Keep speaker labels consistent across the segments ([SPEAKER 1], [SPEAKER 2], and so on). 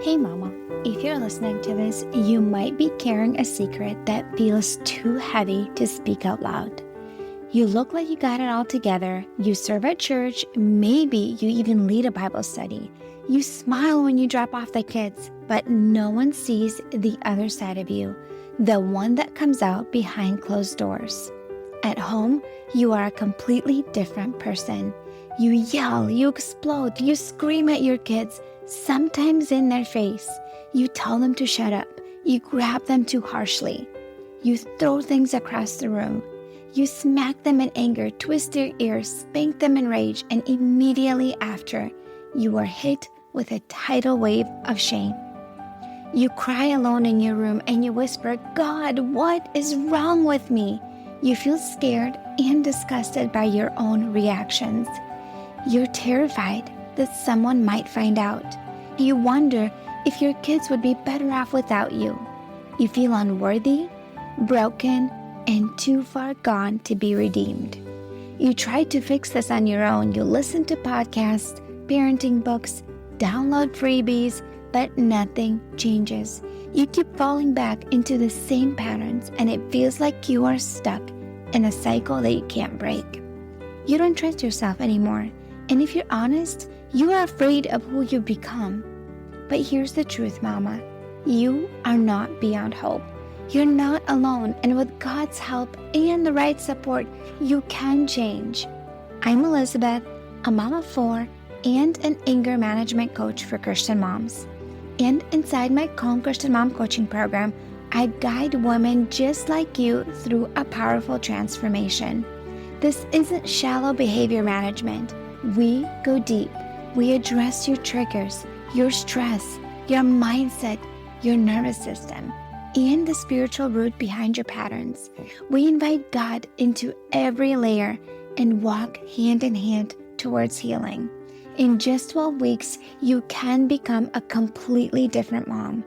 [SPEAKER 1] Hey mama, if you're listening to this, you might be carrying a secret that feels too heavy to speak out loud. You look like you got it all together, you serve at church, maybe you even lead a Bible study. You smile when you drop off the kids, but no one sees the other side of you, the one that comes out behind closed doors. At home, you are a completely different person. You yell, you explode, you scream at your kids, sometimes in their face. You tell them to shut up. You grab them too harshly. You throw things across the room. You smack them in anger, twist their ears, spank them in rage, and immediately after, you are hit with a tidal wave of shame. You cry alone in your room and you whisper, "God, what is wrong with me?" You feel scared and disgusted by your own reactions. You're terrified that someone might find out. You wonder if your kids would be better off without you. You feel unworthy, broken, and too far gone to be redeemed. You try to fix this on your own. You listen to podcasts, parenting books, download freebies, but nothing changes. You keep falling back into the same patterns, and it feels like you are stuck in a cycle that you can't break. You don't trust yourself anymore, and if you're honest, you are afraid of who you become. But here's the truth, Mama. You are not beyond hope. You're not alone, and with God's help and the right support, you can change. I'm Elizabeth, a mom of 4 and an anger management coach for Christian moms. And inside my Calm Christian Mom coaching program, I guide women just like you through a powerful transformation. This isn't shallow behavior management. We go deep. We address your triggers, your stress, your mindset, your nervous system, and the spiritual root behind your patterns. We invite God into every layer and walk hand in hand towards healing. In just 12 weeks, you can become a completely different mom,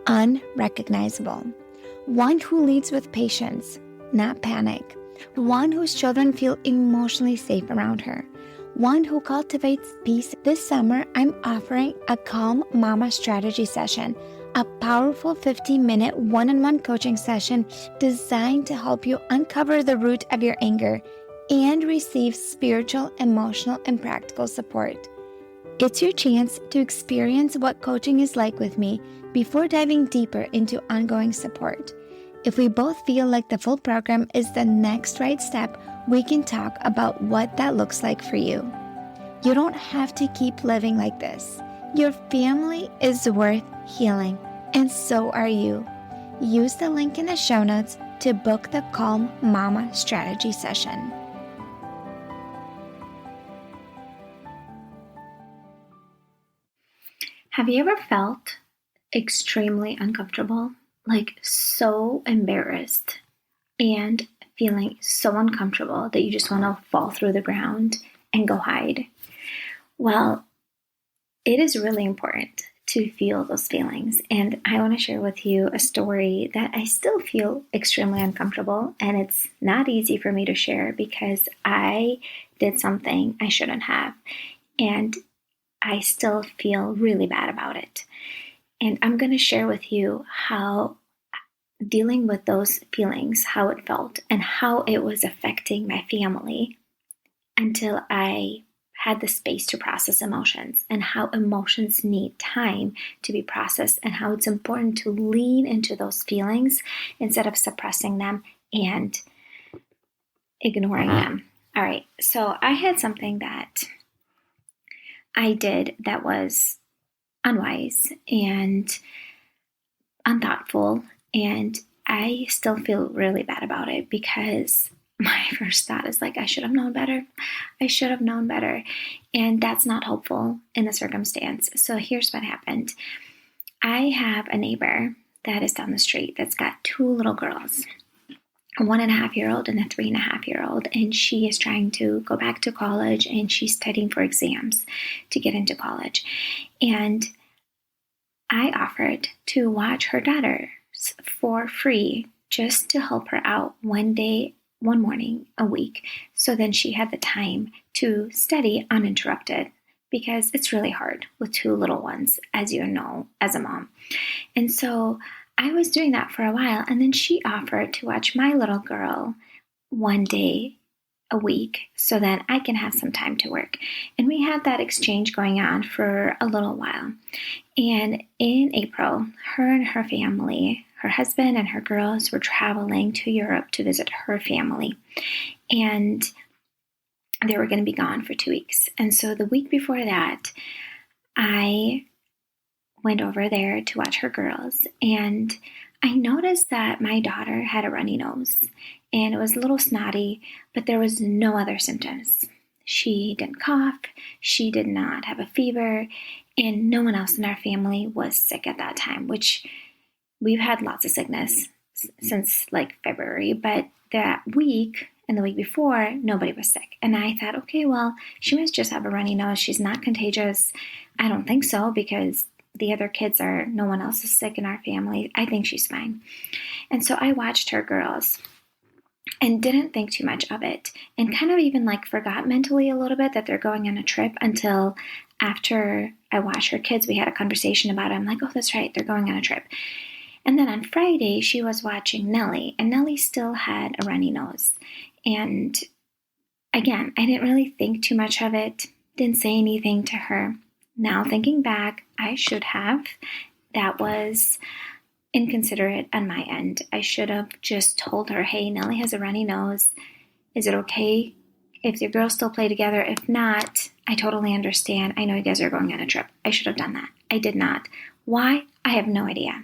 [SPEAKER 1] unrecognizable. One who leads with patience, not panic. One whose children feel emotionally safe around her. One who cultivates peace. This summer, I'm offering a Calm Mama strategy session, a powerful 15-minute one-on-one coaching session designed to help you uncover the root of your anger and receive spiritual, emotional, and practical support. It's your chance to experience what coaching is like with me before diving deeper into ongoing support. If we both feel like the full program is the next right step, we can talk about what that looks like for you. You don't have to keep living like this. Your family is worth healing, and so are you. Use the link in the show notes to book the Calm Mama strategy session.
[SPEAKER 2] Have you ever felt extremely uncomfortable, like so embarrassed and feeling so uncomfortable that you just want to fall through the ground and go hide? Well, it is really important to feel those feelings, and I want to share with you a story that I still feel extremely uncomfortable, and it's not easy for me to share because I did something I shouldn't have, and I still feel really bad about it. And I'm going to share with you how dealing with those feelings, how it felt, and how it was affecting my family until I had the space to process emotions, and how emotions need time to be processed, and how it's important to lean into those feelings instead of suppressing them and ignoring them. All right, so I had something that I did that was unwise and unthoughtful, and I still feel really bad about it because my first thought is like, I should have known better. I should have known better. And that's not helpful in the circumstance. So here's what happened. I have a neighbor that is down the street that's got 2 little girls, a 1.5-year-old and a 3.5-year-old, and she is trying to go back to college, and she's studying for exams to get into college. And I offered to watch her daughters for free just to help her out one morning a week. So then she had the time to study uninterrupted because it's really hard with two little ones, as you know, as a mom. And so I was doing that for a while, and then she offered to watch my little girl one day a week so that I can have some time to work. And we had that exchange going on for a little while. And in April, her and her family, her husband and her girls, were traveling to Europe to visit her family. And they were going to be gone for 2 weeks. And so the week before that, I went over there to watch her girls, and I noticed that my daughter had a runny nose, and it was a little snotty, but there was no other symptoms. She didn't cough, she did not have a fever, and no one else in our family was sick at that time, which we've had lots of sickness since like February, but that week and the week before, nobody was sick. And I thought, okay, well, she must just have a runny nose. She's not contagious. I don't think so, because the other kids no one else is sick in our family. I think she's fine. And so I watched her girls and didn't think too much of it, and kind of even like forgot mentally a little bit that they're going on a trip until after I watched her kids. We had a conversation about it. I'm like, oh, that's right, they're going on a trip. And then on Friday, she was watching Nellie, and Nellie still had a runny nose. And again, I didn't really think too much of it, didn't say anything to her. Now, thinking back, I should have. That was inconsiderate on my end. I should have just told her, hey, Nellie has a runny nose. Is it okay if your girls still play together? If not, I totally understand. I know you guys are going on a trip. I should have done that. I did not. Why? I have no idea.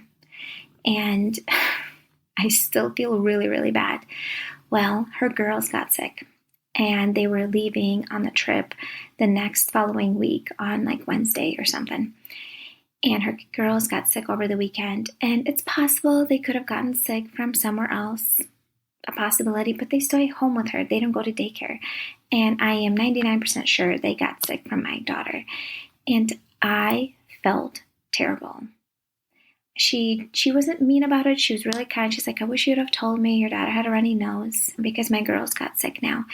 [SPEAKER 2] And I still feel really, really bad. Well, her girls got sick, and they were leaving on the trip the next following week on like Wednesday or something. And her girls got sick over the weekend, and it's possible they could have gotten sick from somewhere else, a possibility, but they stay home with her. They don't go to daycare. And I am 99% sure they got sick from my daughter. And I felt terrible. She wasn't mean about it. She was really kind. She's like, I wish you'd have told me your daughter had a runny nose because my girls got sick now.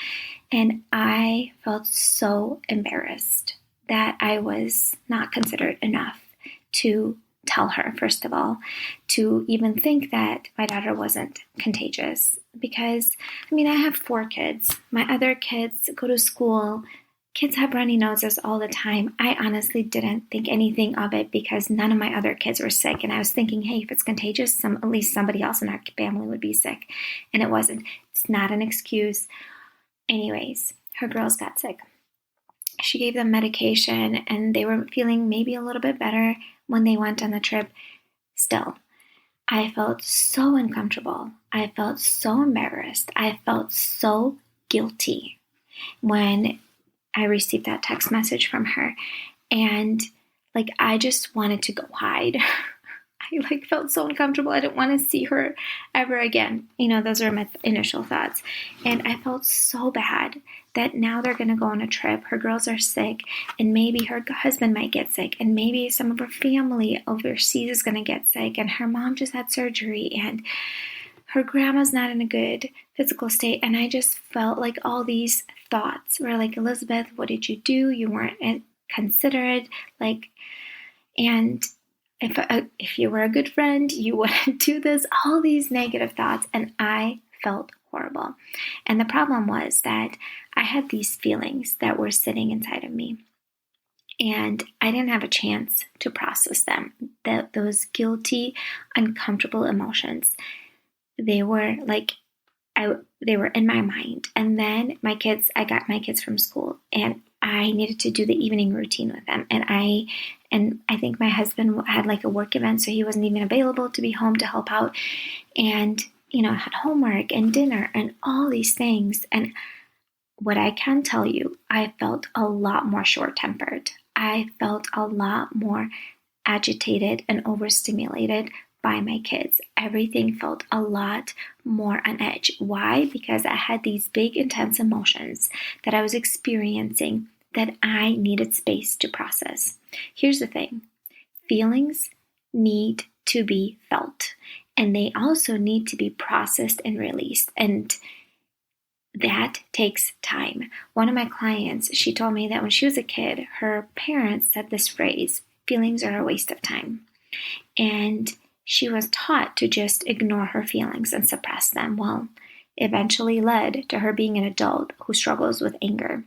[SPEAKER 2] And I felt so embarrassed that I was not considerate enough to tell her, first of all, to even think that my daughter wasn't contagious. Because, I mean, I have 4 kids. My other kids go to school. Kids have runny noses all the time. I honestly didn't think anything of it because none of my other kids were sick. And I was thinking, hey, if it's contagious, at least somebody else in our family would be sick. And it wasn't. It's not an excuse. Anyways, her girls got sick. She gave them medication, and they were feeling maybe a little bit better when they went on the trip. Still, I felt so uncomfortable. I felt so embarrassed. I felt so guilty when I received that text message from her, and like I just wanted to go hide. I felt so uncomfortable. I didn't want to see her ever again. You know, those are my initial thoughts. And I felt so bad that now they're going to go on a trip. Her girls are sick, and maybe her husband might get sick, and maybe some of her family overseas is going to get sick, and her mom just had surgery, and her grandma's not in a good physical state. And I just felt like all these thoughts were like, Elizabeth, what did you do? You weren't considerate. And if you were a good friend, you wouldn't do this. All these negative thoughts, and I felt horrible. And the problem was that I had these feelings that were sitting inside of me, and I didn't have a chance to process them. Those guilty, uncomfortable emotions. They were they were in my mind. And then I got my kids from school, and I needed to do the evening routine with them. And I think my husband had like a work event, so he wasn't even available to be home to help out. And, had homework and dinner and all these things. And what I can tell you, I felt a lot more short-tempered. I felt a lot more agitated and overstimulated by my kids. Everything felt a lot more on edge. Why? Because I had these big, intense emotions that I was experiencing that I needed space to process. Here's the thing. Feelings need to be felt, and they also need to be processed and released. And that takes time. One of my clients, she told me that when she was a kid, her parents said this phrase, feelings are a waste of time. And she was taught to just ignore her feelings and suppress them. Well, eventually led to her being an adult who struggles with anger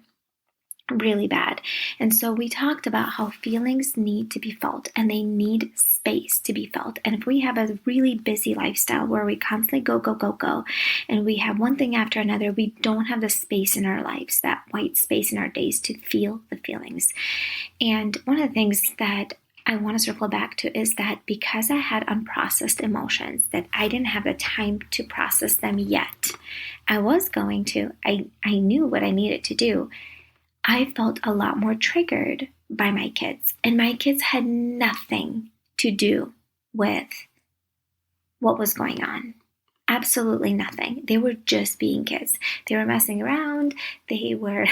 [SPEAKER 2] really bad. And so we talked about how feelings need to be felt and they need space to be felt. And if we have a really busy lifestyle where we constantly go, go, go, go, and we have one thing after another, we don't have the space in our lives, that white space in our days to feel the feelings. And one of the things that I want to circle back to is that because I had unprocessed emotions, that I didn't have the time to process them yet. I was going to. I knew what I needed to do. I felt a lot more triggered by my kids, and my kids had nothing to do with what was going on. Absolutely nothing. They were just being kids. They were messing around. They were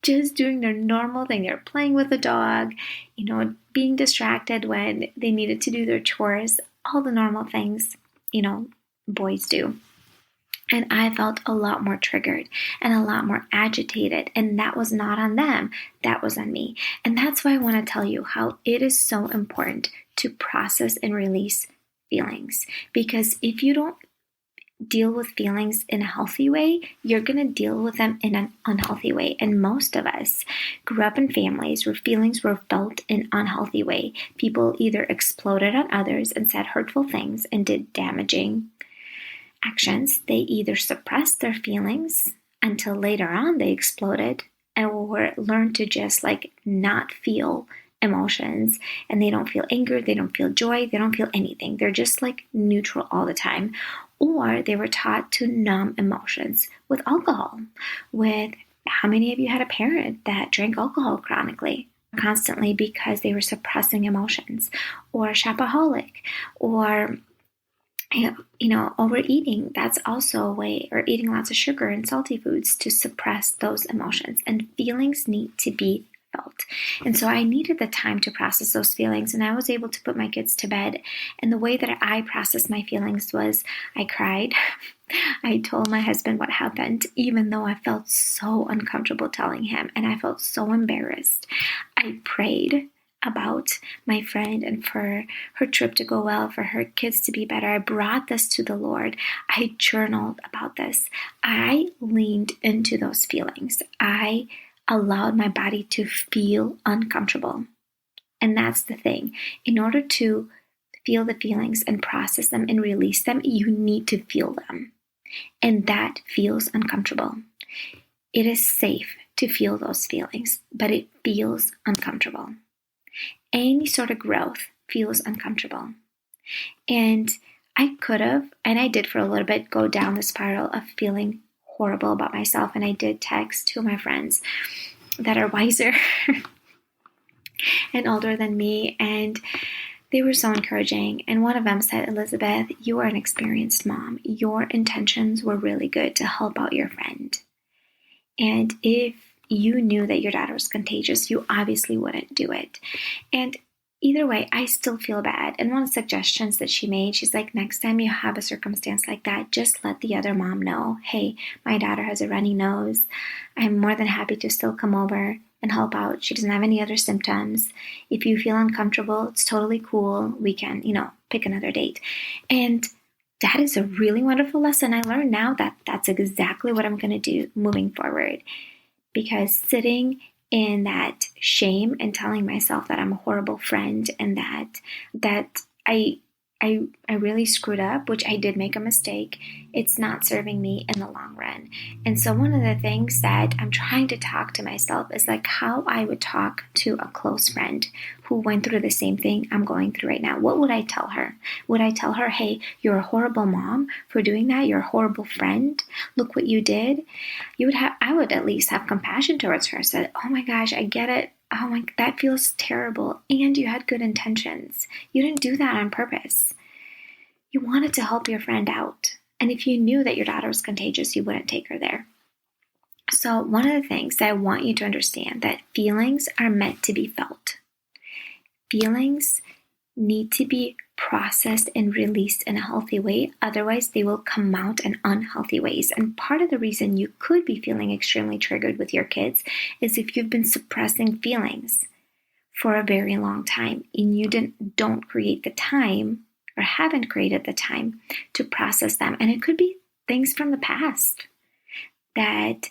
[SPEAKER 2] just doing their normal thing. They were playing with the dog, being distracted when they needed to do their chores, all the normal things, boys do. And I felt a lot more triggered and a lot more agitated. And that was not on them. That was on me. And that's why I want to tell you how it is so important to process and release feelings. Because if you don't deal with feelings in a healthy way, you're going to deal with them in an unhealthy way. And most of us grew up in families where feelings were felt in an unhealthy way. People either exploded on others and said hurtful things and did damaging actions. They either suppressed their feelings until later on they exploded, or learned to just not feel emotions, and they don't feel anger, they don't feel joy, they don't feel anything. They're just neutral all the time. Or they were taught to numb emotions with alcohol. How many of you had a parent that drank alcohol chronically, constantly, because they were suppressing emotions? Or shopaholic, or overeating. That's also a way, or eating lots of sugar and salty foods to suppress those emotions. And feelings need to be felt. And so I needed the time to process those feelings, and I was able to put my kids to bed. And the way that I processed my feelings was I cried. I told my husband what happened, even though I felt so uncomfortable telling him, and I felt so embarrassed. I prayed about my friend and for her trip to go well, for her kids to be better. I brought this to the Lord. I journaled about this. I leaned into those feelings. I allowed my body to feel uncomfortable. And that's the thing. In order to feel the feelings and process them and release them, you need to feel them. And that feels uncomfortable. It is safe to feel those feelings, but it feels uncomfortable. Any sort of growth feels uncomfortable. And I could have, and I did for a little bit, go down the spiral of feeling horrible about myself. And I did text two of my friends that are wiser and older than me. And they were so encouraging. And one of them said, Elizabeth, you are an experienced mom. Your intentions were really good to help out your friend. And if you knew that your daughter was contagious, you obviously wouldn't do it. And either way, I still feel bad. And one of the suggestions that she made, she's like, next time you have a circumstance like that, just let the other mom know, hey, my daughter has a runny nose. I'm more than happy to still come over and help out. She doesn't have any other symptoms. If you feel uncomfortable, it's totally cool. We can, pick another date. And that is a really wonderful lesson. I learned now that that's exactly what I'm going to do moving forward. Because sitting in that shame and telling myself that I'm a horrible friend and that I really screwed up, which I did make a mistake, it's not serving me in the long run. And so one of the things that I'm trying to talk to myself is how I would talk to a close friend who went through the same thing I'm going through right now. What would I tell her? Would I tell her, hey, you're a horrible mom for doing that? You're a horrible friend. Look what you did. I would at least have compassion towards her. I said, oh my gosh, I get it. Oh my, that feels terrible. And you had good intentions. You didn't do that on purpose. You wanted to help your friend out. And if you knew that your daughter was contagious, you wouldn't take her there. So one of the things that I want you to understand, that feelings are meant to be felt. Feelings need to be processed and released in a healthy way. Otherwise, they will come out in unhealthy ways. And part of the reason you could be feeling extremely triggered with your kids is if you've been suppressing feelings for a very long time and you don't create the time or haven't created the time to process them. And it could be things from the past that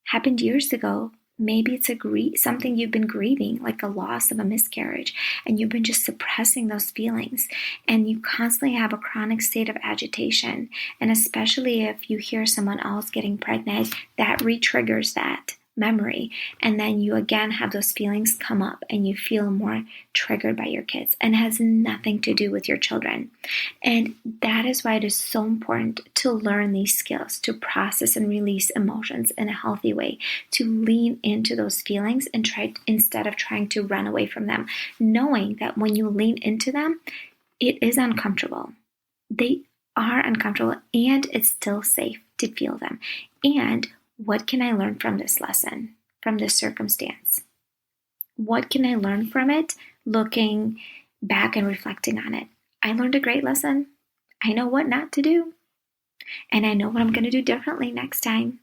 [SPEAKER 2] happened years ago. Maybe it's something you've been grieving, like a loss of a miscarriage, and you've been just suppressing those feelings, and you constantly have a chronic state of agitation. And especially if you hear someone else getting pregnant, that re-triggers that memory. And then you again have those feelings come up and you feel more triggered by your kids, and it has nothing to do with your children. And that is why it is so important to learn these skills, to process and release emotions in a healthy way, to lean into those feelings and instead of trying to run away from them, knowing that when you lean into them, it is uncomfortable. They are uncomfortable, and it's still safe to feel them. And what can I learn from this lesson, from this circumstance? What can I learn from it, looking back and reflecting on it? I learned a great lesson. I know what not to do. And I know what I'm going to do differently next time.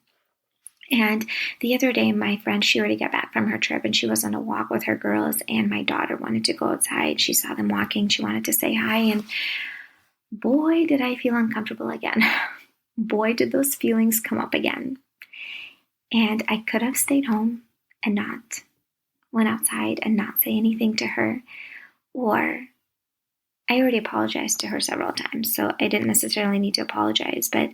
[SPEAKER 2] And the other day, my friend, she already got back from her trip and she was on a walk with her girls, and my daughter wanted to go outside. She saw them walking. She wanted to say hi. And boy, did I feel uncomfortable again. Boy, did those feelings come up again. And I could have stayed home and not went outside and not say anything to her. Or I already apologized to her several times, so I didn't necessarily need to apologize. But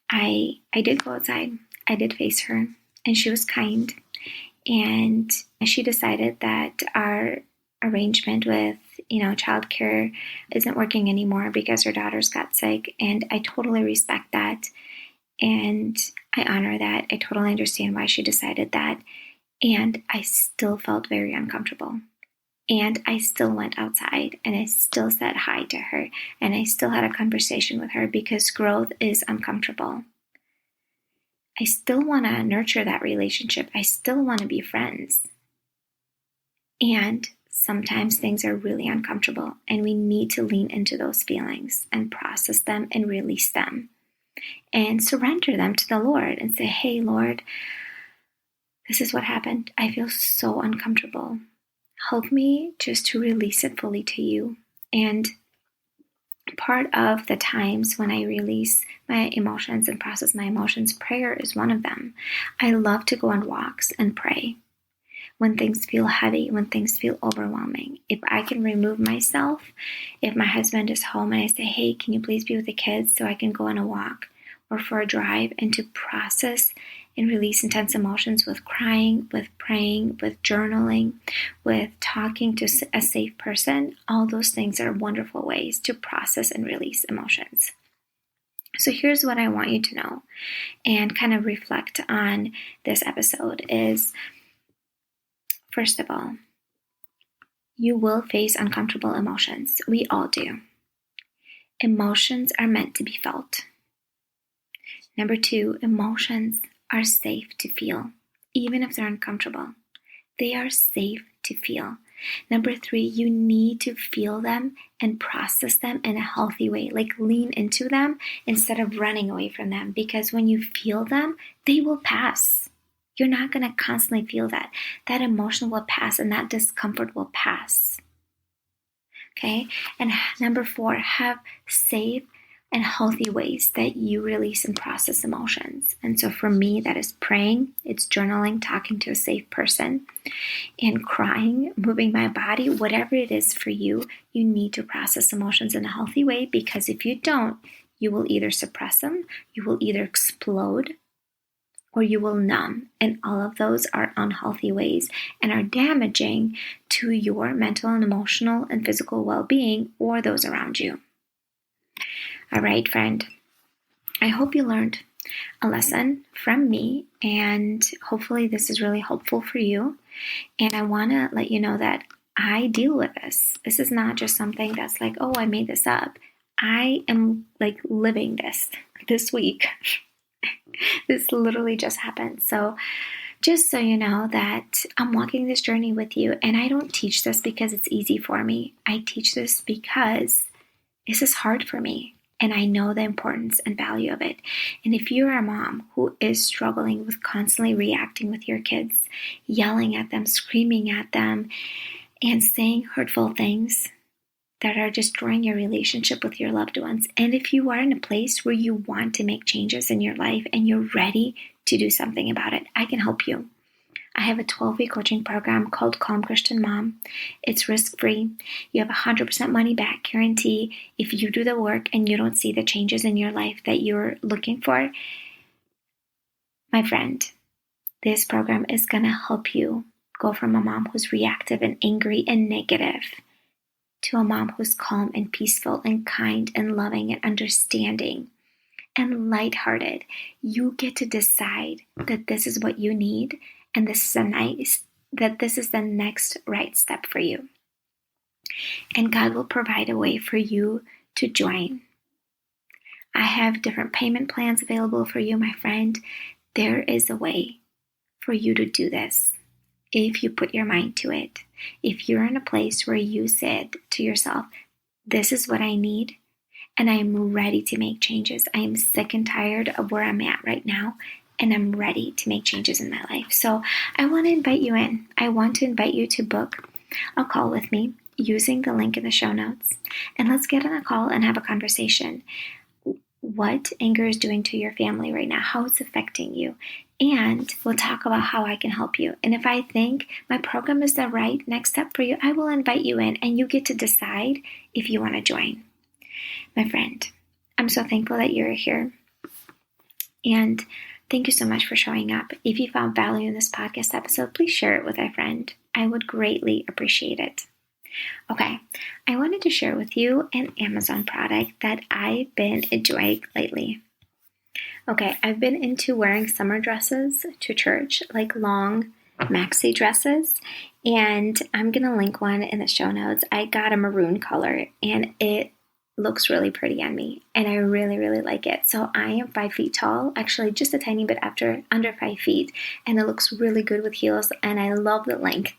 [SPEAKER 2] I did go outside. I did face her, and she was kind. And she decided that our arrangement with, childcare isn't working anymore because her daughters got sick. And I totally respect that. And I honor that. I totally understand why she decided that. And I still felt very uncomfortable. And I still went outside and I still said hi to her. And I still had a conversation with her because growth is uncomfortable. I still want to nurture that relationship. I still want to be friends. And sometimes things are really uncomfortable, and we need to lean into those feelings and process them and release them. And surrender them to the Lord and say, hey, Lord, this is what happened. I feel so uncomfortable. Help me just to release it fully to you. And part of the times when I release my emotions and process my emotions, prayer is one of them. I love to go on walks and pray when things feel heavy, when things feel overwhelming. If I can remove myself, if my husband is home and I say, hey, can you please be with the kids so I can go on a walk or for a drive, and to process and release intense emotions with crying, with praying, with journaling, with talking to a safe person, all those things are wonderful ways to process and release emotions. So here's what I want you to know and kind of reflect on this episode is, first of all, you will face uncomfortable emotions. We all do. Emotions are meant to be felt. Number 2, emotions are safe to feel, even if they're uncomfortable. They are safe to feel. Number 3, you need to feel them and process them in a healthy way, like lean into them instead of running away from them, because when you feel them, they will pass. You're not going to constantly feel that. That emotion will pass and that discomfort will pass. Okay? And number 4, have safe and healthy ways that you release and process emotions. And so for me, that is praying, it's journaling, talking to a safe person, and crying, moving my body, whatever it is for you, you need to process emotions in a healthy way, because if you don't, you will either suppress them, you will either explode, or you will numb. And all of those are unhealthy ways and are damaging to your mental and emotional and physical well-being or those around you. All right, friend, I hope you learned a lesson from me, and hopefully this is really helpful for you. And I want to let you know that I deal with this. This is not just something that's like, oh, I made this up. I am like living this week. This literally just happened. So Just so you know that I'm walking this journey with you, and I don't teach this because it's easy for me. I teach this because this is hard for me, and I know the importance and value of it. And if you're a mom who is struggling with constantly reacting with your kids, yelling at them, screaming at them, and saying hurtful things that are destroying your relationship with your loved ones, and if you are in a place where you want to make changes in your life and you're ready to do something about it, I can help you. I have a 12-week coaching program called Calm Christian Mom. It's risk-free. You have a 100% money-back guarantee if you do the work and you don't see the changes in your life that you're looking for. My friend, this program is going to help you go from a mom who's reactive and angry and negative to a mom who's calm and peaceful and kind and loving and understanding and lighthearted. You get to decide that this is what you need, and this is the next right step for you. And God will provide a way for you to join. I have different payment plans available for you, my friend. There is a way for you to do this if you put your mind to it. If you're in a place where you said to yourself, this is what I need, and I am ready to make changes. I am sick and tired of where I'm at right now, and I'm ready to make changes in my life. So I want to invite you in. I want to invite you to book a call with me using the link in the show notes. And let's get on a call and have a conversation. What anger is doing to your family right now, how it's affecting you. And we'll talk about how I can help you. And if I think my program is the right next step for you, I will invite you in, and you get to decide if you want to join. My friend, I'm so thankful that you're here. And thank you so much for showing up. If you found value in this podcast episode, please share it with a friend. I would greatly appreciate it. Okay, I wanted to share with you an Amazon product that I've been enjoying lately. Okay, I've been into wearing summer dresses to church, like long maxi dresses, and I'm going to link one in the show notes. I got a maroon color, and it looks really pretty on me, and I really, really like it. So I am 5 feet tall, actually just a tiny bit under 5 feet, and it looks really good with heels, and I love the length.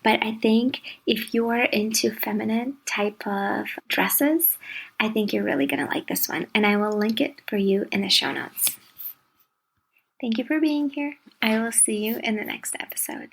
[SPEAKER 2] But I think if you are into feminine type of dresses, I think you're really going to like this one, and I will link it for you in the show notes. Thank you for being here. I will see you in the next episode.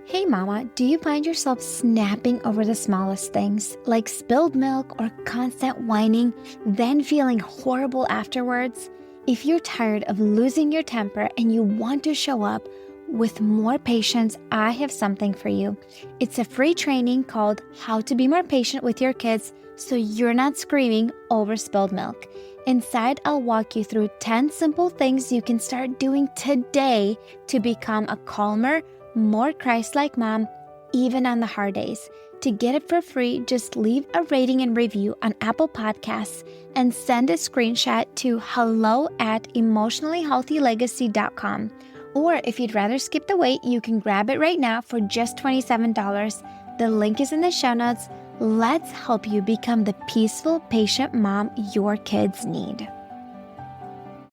[SPEAKER 1] Hey mama, do you find yourself snapping over the smallest things, like spilled milk or constant whining, then feeling horrible afterwards? If you're tired of losing your temper and you want to show up with more patience, I have something for you. It's a free training called How to Be More Patient with Your Kids so you're not screaming over spilled milk. Inside, I'll walk you through 10 simple things you can start doing today to become a calmer, more Christ-like mom, even on the hard days. To get it for free, just leave a rating and review on Apple Podcasts and send a screenshot to hello@emotionallyhealthylegacy.com. Or if you'd rather skip the wait, you can grab it right now for just $27. The link is in the show notes. Let's help you become the peaceful, patient mom your kids need.